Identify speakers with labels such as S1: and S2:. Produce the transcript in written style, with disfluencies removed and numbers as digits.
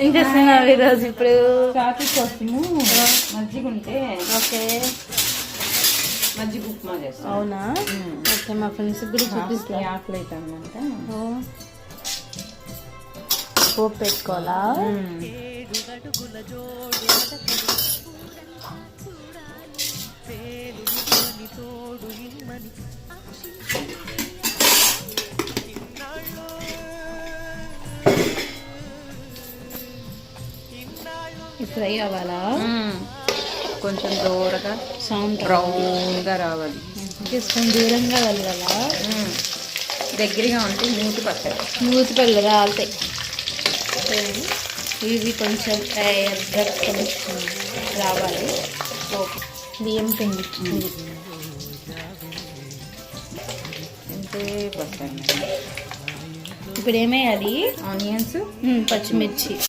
S1: ఏం చేస్తున్నావు ఈరోజు ఇప్పుడు?
S2: కాఫీ కోసము మజ్జిగ ఉంటే
S1: ఓకే,
S2: మజ్జిగ ఉప్మా చేస్తాం.
S1: అవునా? ఓకే, మా ఫ్రెండ్స్ కూడా చూపిస్తా.
S2: ఆకలి అవుతుందంట.
S1: పోపు పెట్టుకోవాలా? ఫ్రై అవ్వాలా?
S2: కొంచెం దూరగా
S1: సౌండ్
S2: బ్రౌన్గా రావాలి.
S1: కొంచెం దూరంగా వెళ్ళాలా?
S2: దగ్గరగా ఉంటే మూతి పట్టదు.
S1: మూతి పళ్ళు రాలుతాయి. ఇవి కొంచెం ఎర్ర కొంచెం రావాలి. బియ్యం పిండి
S2: ఇంతే పట్టండి.
S1: ఇప్పుడు ఏమేయాలి?
S2: ఆనియన్స్,
S1: పచ్చిమిర్చి.